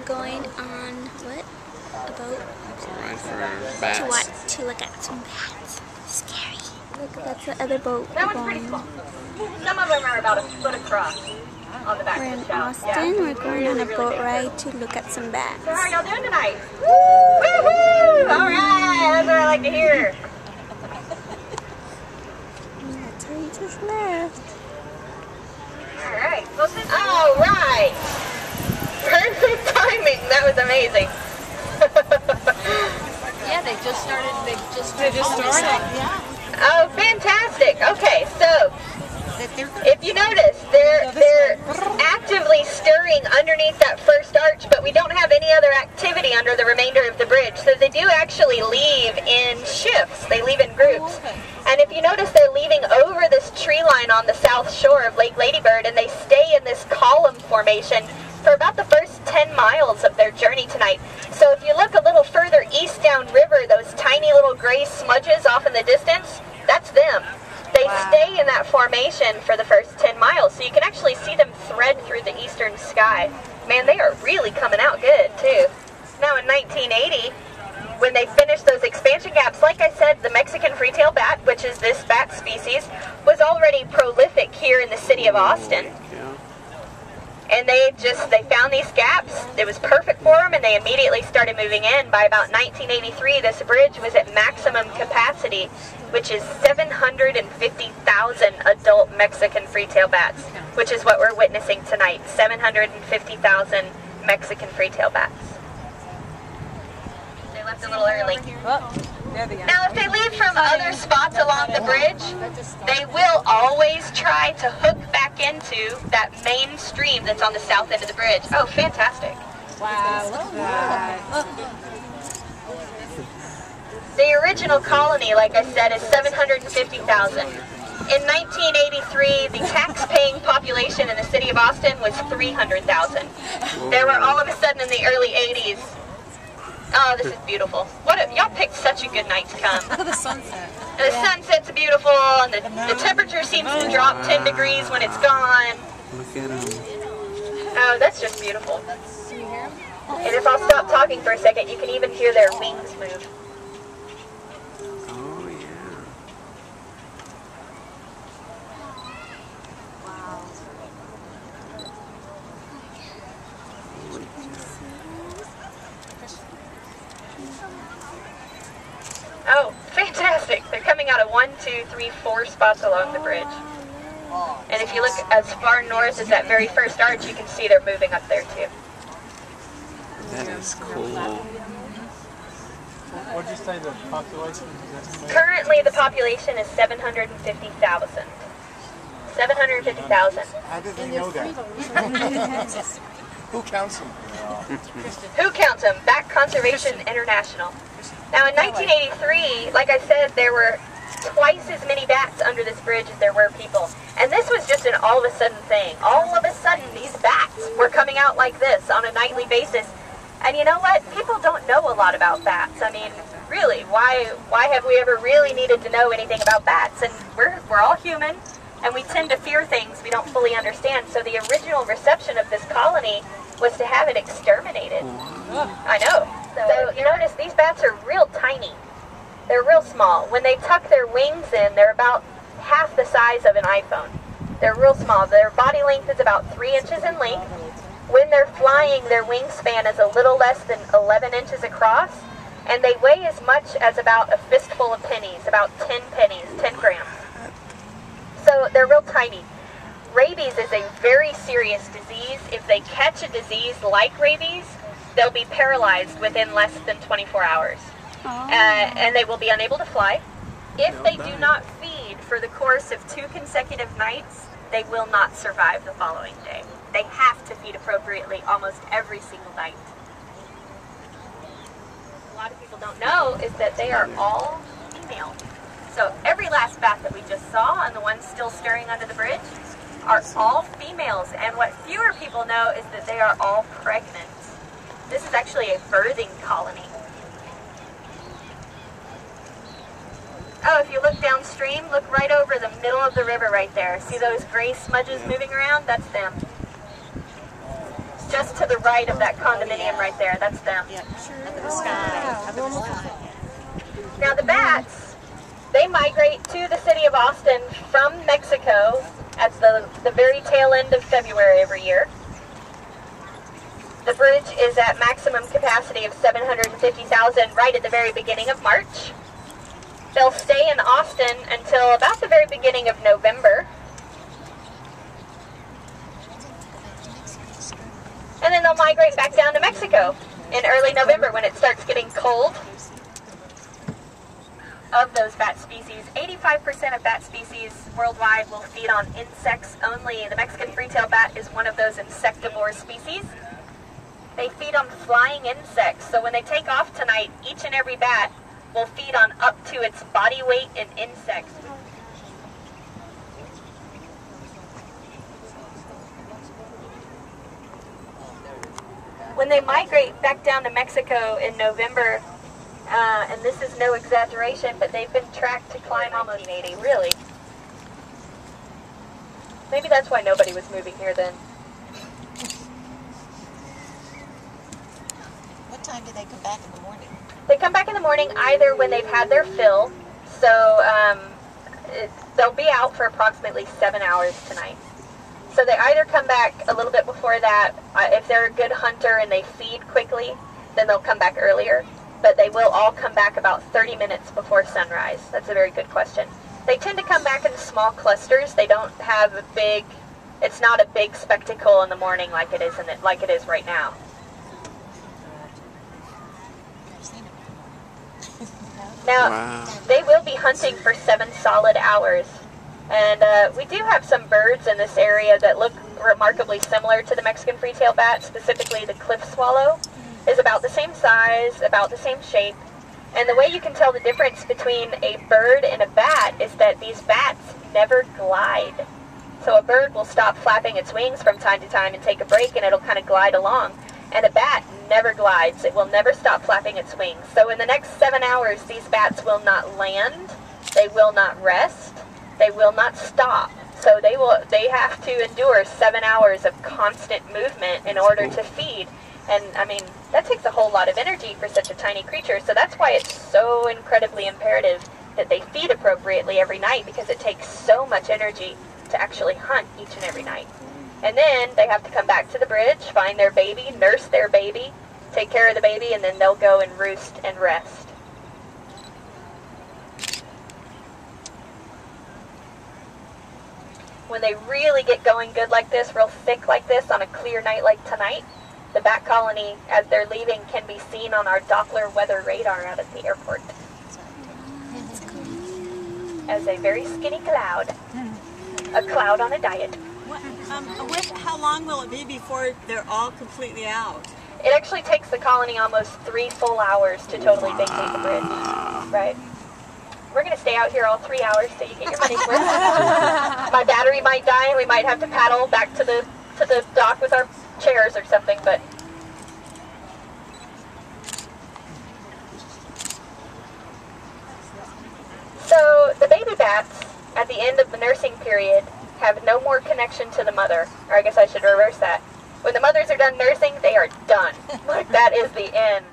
going on what? A boat? Ride for bats. To what? To look at some bats. Scary. Look, that's the other boat. That one's pretty small. Some of them are about a foot across on the back We're of in the shell. Austin. Yeah. We're going on a Really boat big. ride to look at some bats. So how are y'all doing tonight? Woo! Woo-hoo! All right, that's what I like to hear. That's where you just left. All right. All right. Perfect timing. That was amazing. Yeah, they just started. They just started. Yeah. Oh, fantastic. Okay, so if you notice, they're actively stirring underneath that first arch, but we don't have any other activity under the remainder of the bridge. So they do actually leave in shifts. They leave in groups. And if you notice, they're leaving over this tree line on the south shore of Lake Lady Bird, and they stay in this column formation for about the first 10 miles of their journey tonight. So if you look a little further east downriver, those tiny little gray smudges off in the distance, that's them. They stay in that formation for the first 10 miles, so you can actually see them thread through the eastern sky. Man, they are really coming out good, too. Now in 1980, when they finished those expansion gaps, like I said, the Mexican free-tailed bat, which is this bat species, was already prolific here in the city of Austin. And they found these gaps. It was perfect for them, and they immediately started moving in. By about 1983, this bridge was at maximum capacity, which is 750,000 adult Mexican free-tail bats, which is what we're witnessing tonight, 750,000 Mexican free-tail bats. They left a little early. Now, if they leave from other spots along the bridge, they will always try to hook back into that main stream that's on the south end of the bridge. Oh, fantastic. Wow, look at that. The original colony, like I said, is 750,000. In 1983, the tax-paying population in the city of Austin was 300,000. There were all of a sudden in the early 80s. Oh, this is beautiful. Y'all picked such a good night to come. Look at the sunset. And the sunset's beautiful, and the temperature seems to drop 10 degrees when it's gone. Look at them. Oh, that's just beautiful. And if I'll stop talking for a second, you can even hear their wings move. Oh, yeah. Oh, fantastic. They're coming out of 1, 2, 3, 4 spots along the bridge. And if you look as far north as that very first arch, you can see they're moving up there too. That is cool. What did you say the population is? Currently, the population is 750,000. 750,000. How did they know that? Who counts them? Who counts them? Bat Conservation International. Now in 1983, like I said, there were twice as many bats under this bridge as there were people. And this was just an all of a sudden thing. All of a sudden, these bats were coming out like this on a nightly basis. And you know what? People don't know a lot about bats. I mean, really, why have we ever really needed to know anything about bats? And we're all human, and we tend to fear things we don't fully understand. So the original reception of this colony was to have it exterminated. I know. So you notice these bats are real tiny. They're real small. When they tuck their wings in, they're about half the size of an iPhone. They're real small. Their body length is about 3 inches in length. When they're flying, their wingspan is a little less than 11 inches across, and they weigh as much as about a fistful of pennies, about 10 pennies, 10 grams. So they're real tiny. Rabies is a very serious disease. If they catch a disease like rabies, they'll be paralyzed within less than 24 hours. And they will be unable to fly. If they do not feed for the course of 2 consecutive nights, they will not survive the following day. They have to feed appropriately almost every single night. A lot of people don't know is that they are all female. So every last bat that we just saw and the ones still stirring under the bridge are all females. And what fewer people know is that they are all pregnant. This is actually a birthing colony. Oh, if you look downstream, look right over the middle of the river right there. See those gray smudges moving around? That's them. just to the right of that condominium right there. That's them. Now the bats, they migrate to the city of Austin from Mexico at the very tail end of February every year. The bridge is at maximum capacity of 750,000 right at the very beginning of March. They'll stay in Austin until about the very beginning of November. And then they'll migrate back down to Mexico in early November when it starts getting cold. Of those bat species, 85% of bat species worldwide will feed on insects only. The Mexican free-tailed bat is one of those insectivore species. They feed on flying insects, so when they take off tonight, each and every bat will feed on up to its body weight in insects. When they migrate back down to Mexico in November, and this is no exaggeration, but they've been tracked to climb almost 80, really. Maybe that's why nobody was moving here then. What time do they come back in the morning? They come back in the morning either when they've had their fill, so they'll be out for approximately 7 hours tonight. So they either come back a little bit before that. If they're a good hunter and they feed quickly, then they'll come back earlier. But they will all come back about 30 minutes before sunrise. That's a very good question. They tend to come back in small clusters. They don't have a big, it's not a big spectacle in the morning like it is right now. Now, they will be hunting for 7 solid hours. And we do have some birds in this area that look remarkably similar to the Mexican free-tailed bat, specifically the cliff swallow. Is about the same size, about the same shape. And the way you can tell the difference between a bird and a bat is that these bats never glide. So a bird will stop flapping its wings from time to time and take a break, and it'll kind of glide along. And a bat never glides. It will never stop flapping its wings. So in the next 7 hours, these bats will not land. They will not rest. They will not stop. So they have to endure 7 hours of constant movement in order to feed. And, I mean, that takes a whole lot of energy for such a tiny creature, so that's why it's so incredibly imperative that they feed appropriately every night, because it takes so much energy to actually hunt each and every night. And then they have to come back to the bridge, find their baby, nurse their baby, take care of the baby, and then they'll go and roost and rest. When they really get going good like this, real thick like this, on a clear night like tonight, the bat colony, as they're leaving, can be seen on our Doppler weather radar out at the airport as a very skinny cloud. A cloud on a diet. How long will it be before they're all completely out? It actually takes the colony almost 3 full hours to totally vacate the bridge. Right. We're going to stay out here all 3 hours so you get your money's worth. My battery might die and we might have to paddle back to the dock with our chairs or something, but so the baby bats at the end of the nursing period have no more connection to the mother, or I guess I should reverse that. When the mothers are done nursing, they are done. Like, that is the end.